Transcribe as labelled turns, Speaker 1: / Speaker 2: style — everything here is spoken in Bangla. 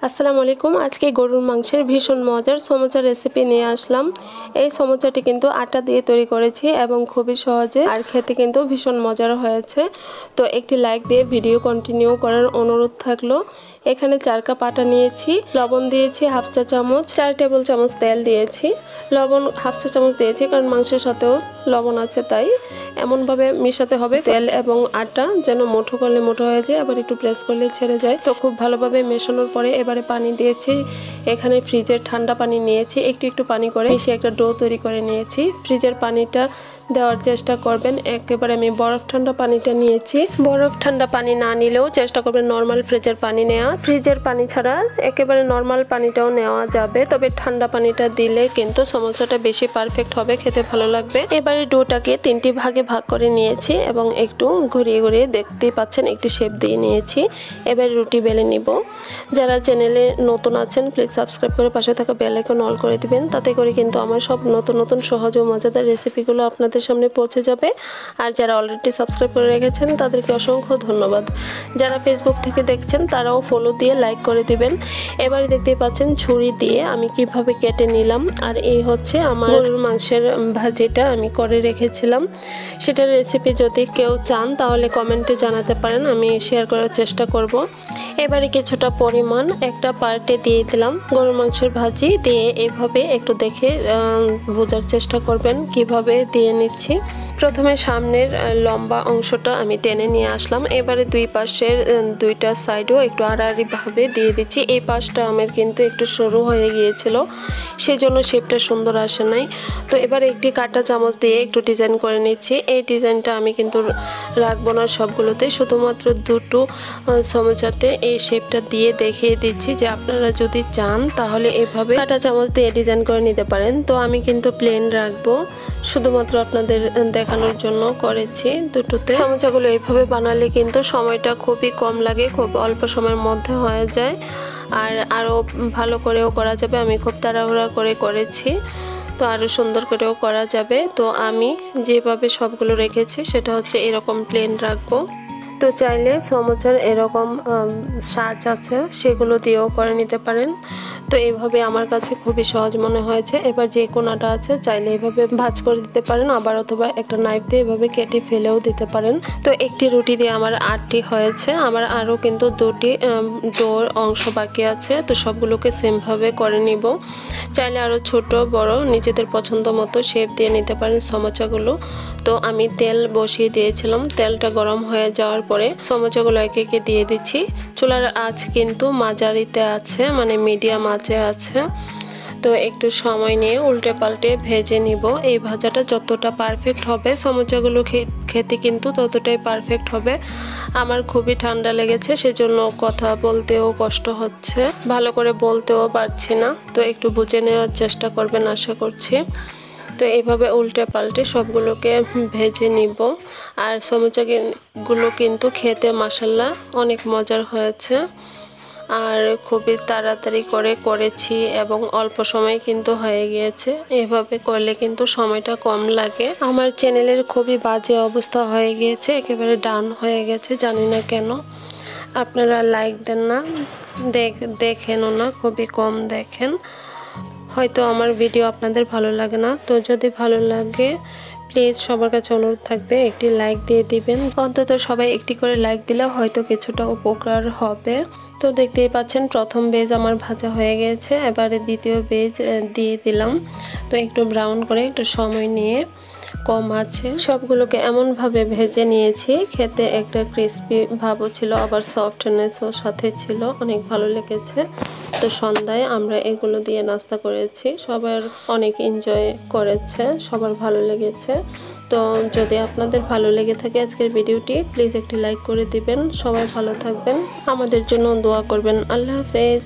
Speaker 1: আসসালামু আলাইকুম। আজকে গরুর মাংসের ভীষণ মজার সমোচা রেসিপি নিয়ে আসলাম। এই সমোচাটি কিন্তু আটা দিয়ে তৈরি করেছি এবং খুবই সহজে আর খেতে কিন্তু ভীষণ মজার হয়েছে। তো একটি লাইক দিয়ে ভিডিও কন্টিনিউ করার অনুরোধ থাকলো। এখানে 4 কাপ আটা নিয়েছি, লবণ দিয়েছি হাফ চা চামচ, 4 টেবিল চামচ তেল দিয়েছি, লবণ হাফ চা চামচ দিয়েছি কারণ মাংসের সাথেও লবণ আছে, তাই এমনভাবে মিশাতে হবে তেল এবং আটা যেন মুঠো করলে মুঠো হয়ে যায়, আবার একটু প্রেস করলে ছেড়ে যায়। তো খুব ভালোভাবে মেশানোর পরে এবারে পানি দিয়েছি। এখানে ফ্রিজের ঠান্ডা পানি নিয়েছি, একটু পানি করে মিশিয়ে একটা ডো তৈরি করে নিয়েছি। ফ্রিজের পানিটা দেওয়ার চেষ্টা করবেন, একেবারে আমি বরফ ঠান্ডা পানিটা নিয়েছি। বরফ ঠান্ডা পানি না নিলেও চেষ্টা করবেন নর্মাল ফ্রিজের পানি নেওয়া। ফ্রিজের পানি ছাড়া একেবারে নর্মাল পানিটাও নেওয়া যাবে, তবে ঠান্ডা পানিটা দিলে কিন্তু সমোসাটা বেশি পারফেক্ট হবে, খেতে ভালো লাগবে। এবারে ডোটাকে 3টি ভাগে ভাগ করে নিয়েছি এবং একটু ঘুরিয়ে ঘুরিয়ে দেখতেই পাচ্ছেন একটি শেপ দিয়ে নিয়েছি। এবার রুটি বেলে নিব। যারা চ্যানেলে নতুন আছেন প্লিজ সাবস্ক্রাইব করে পাশে থাকা বেল আইকন অল করে দিবেন, তাতে করে কিন্তু আমার সব নতুন সহজ ও মজাদার রেসিপিগুলো আপনাদের সামনে পৌঁছে যাবে। আর যারা অলরেডি সাবস্ক্রাইব করে রেখেছেন তাদেরকে অসংখ্য ধন্যবাদ। যারা ফেসবুক থেকে দেখছেন তারাও ফলো দিয়ে লাইক করে দিবেন। এবারে দেখতেই পাচ্ছেন ছুরি দিয়ে আমি কিভাবে কেটে নিলাম। আর এই হচ্ছে আমার গরুর মাংসের ভাজিটা আমি করে রেখেছিলাম। সেটার রেসিপি যদি কেউ চান তাহলে কমেন্টে জানাতে পারেন, আমি শেয়ার করার চেষ্টা করব। এবারে কিছুটা পরিমাণ একটা পার্টে দিয়ে দিলাম গরুর মাংসের ভাজি দিয়ে। এইভাবে একটু দেখে বোঝার চেষ্টা করবেন কিভাবে দিয়ে নিচ্ছি। প্রথমে সামনের লম্বা অংশটা আমি টেনে নিয়ে আসলাম। এবারে দুই পাশের দুইটা সাইডও একটু আড়াআড়ি ভাবে দিয়ে দিচ্ছি। এই পাশটা আমার কিন্তু একটু সরু হয়ে গিয়েছিল, সেজন্য শেপটা সুন্দর আসে নাই। তো এবারে একটি কাঁটা চামচ দিয়ে একটু ডিজাইন করে নিচ্ছি। এই ডিজাইনটা আমি কিন্তু রাখবো না সবগুলোতে, শুধুমাত্র দুটো সমোচাতে এই শেপটা দিয়ে দেখিয়ে দিচ্ছি যে আপনারা যদি চান তাহলে এভাবে কাঁটা চামচ দিয়ে ডিজাইন করে নিতে পারেন। তো আমি কিন্তু প্লেন রাখবো, শুধুমাত্র আপনাদের দেখানোর জন্য করেছি দুটোতে। সমোচাগুলো এইভাবে বানালে কিন্তু সময়টা খুবই কম লাগে, খুব অল্প সময়ের মধ্যে হয়ে যায় আর আরও ভালো করেও করা যাবে। আমি খুব তাড়াহুড়া করে করেছি, তো আরও সুন্দর করেও করা যাবে। তো আমি যেভাবে সবগুলো রেখেছি সেটা হচ্ছে এরকম প্লেন রাখবো। তো চাইলে সমোচার এরকম সাজ আছে সেগুলো দিয়েও করে নিতে পারেন। তো এইভাবে আমার কাছে খুবই সহজ মনে হয়েছে। এবার যে কোনাটা আছে চাইলে এইভাবে ভাঁজ করে দিতে পারেন, আবার অথবা একটা নাইফ দিয়ে এভাবে কেটে ফেলেও দিতে পারেন। তো একটি রুটি দিয়ে আমার 8টি হয়েছে। আমার আরও কিন্তু 2টি ডোর অংশ বাকি আছে, তো সবগুলোকে সেমভাবে করে নিব। চাইলে আরও ছোট বড় নিজেদের পছন্দ মতো শেপ দিয়ে নিতে পারেন সমোচাগুলো। তো আমি তেল বসিয়ে দিয়েছিলাম, তেলটা গরম হয়ে যাওয়ার পরে সমোচাগুলো একে একে দিয়ে দিচ্ছি। চুলার আঁচ কিন্তু মাঝারিতে আছে, মানে মিডিয়াম আঁচে আছে। তো একটু সময় নিয়ে উল্টে পাল্টে ভেজে নিব। এই ভাজাটা যতটা পারফেক্ট হবে সমোচাগুলো খেতে কিন্তু ততটাই পারফেক্ট হবে। আমার খুবই ঠান্ডা লেগেছে, সেজন্য কথা বলতেও কষ্ট হচ্ছে, ভালো করে বলতেও পারছি না। তো একটু বুঝে নেওয়ার চেষ্টা করবেন আশা করছি। তো এইভাবে উল্টে পাল্টে সবগুলোকে ভেজে নিব। আর সমোচাগুলো কিন্তু খেতে মাশাআল্লাহ অনেক মজার হয়েছে আর খুবই তাড়াতাড়ি করে করেছি এবং অল্প সময় কিন্তু হয়ে গিয়েছে। এভাবে করলে কিন্তু সময়টা কম লাগে। আমার চ্যানেলের খুবই বাজে অবস্থা হয়ে গিয়েছে, একেবারে ডাউন হয়ে গেছে, জানি না কেন। আপনারা লাইক দেন না, দেখেনও না, খুবই কম দেখেন। হয়তো আমার ভিডিও আপনাদের ভালো লাগে না। তো যদি ভালো লাগে প্লিজ সবার কাছে অনুরোধ থাকবে একটি লাইক দিয়ে দিবেন। অন্তত সবাই একটি করে লাইক দিলে হয়তো কিছুটা উপকার হবে। তো দেখতেই পাচ্ছেন প্রথম বেজ আমার ভাজা হয়ে গেছে, এবারে দ্বিতীয় বেজ দিয়ে দিলাম। তো একটু ব্রাউন করে একটু সময় নিয়ে কম আছে সবগুলোকে এমনভাবে ভেজে নিয়েছি, খেতে একটা ক্রিস্পি ভাবও ছিল, আবার সফটনেসও সাথে ছিল, অনেক ভালো লেগেছে। তো সন্ধ্যায় আমরা এগুলো দিয়ে নাস্তা করেছি, সবার অনেক এনজয় করেছে, সবার ভালো লেগেছে। তো যদি আপনাদের ভালো লেগে থাকে আজকের ভিডিওটি প্লিজ একটি লাইক করে দিবেন। সবাই ভালো থাকবেন, আমাদের জন্য দোয়া করবেন। আল্লাহ হাফেজ।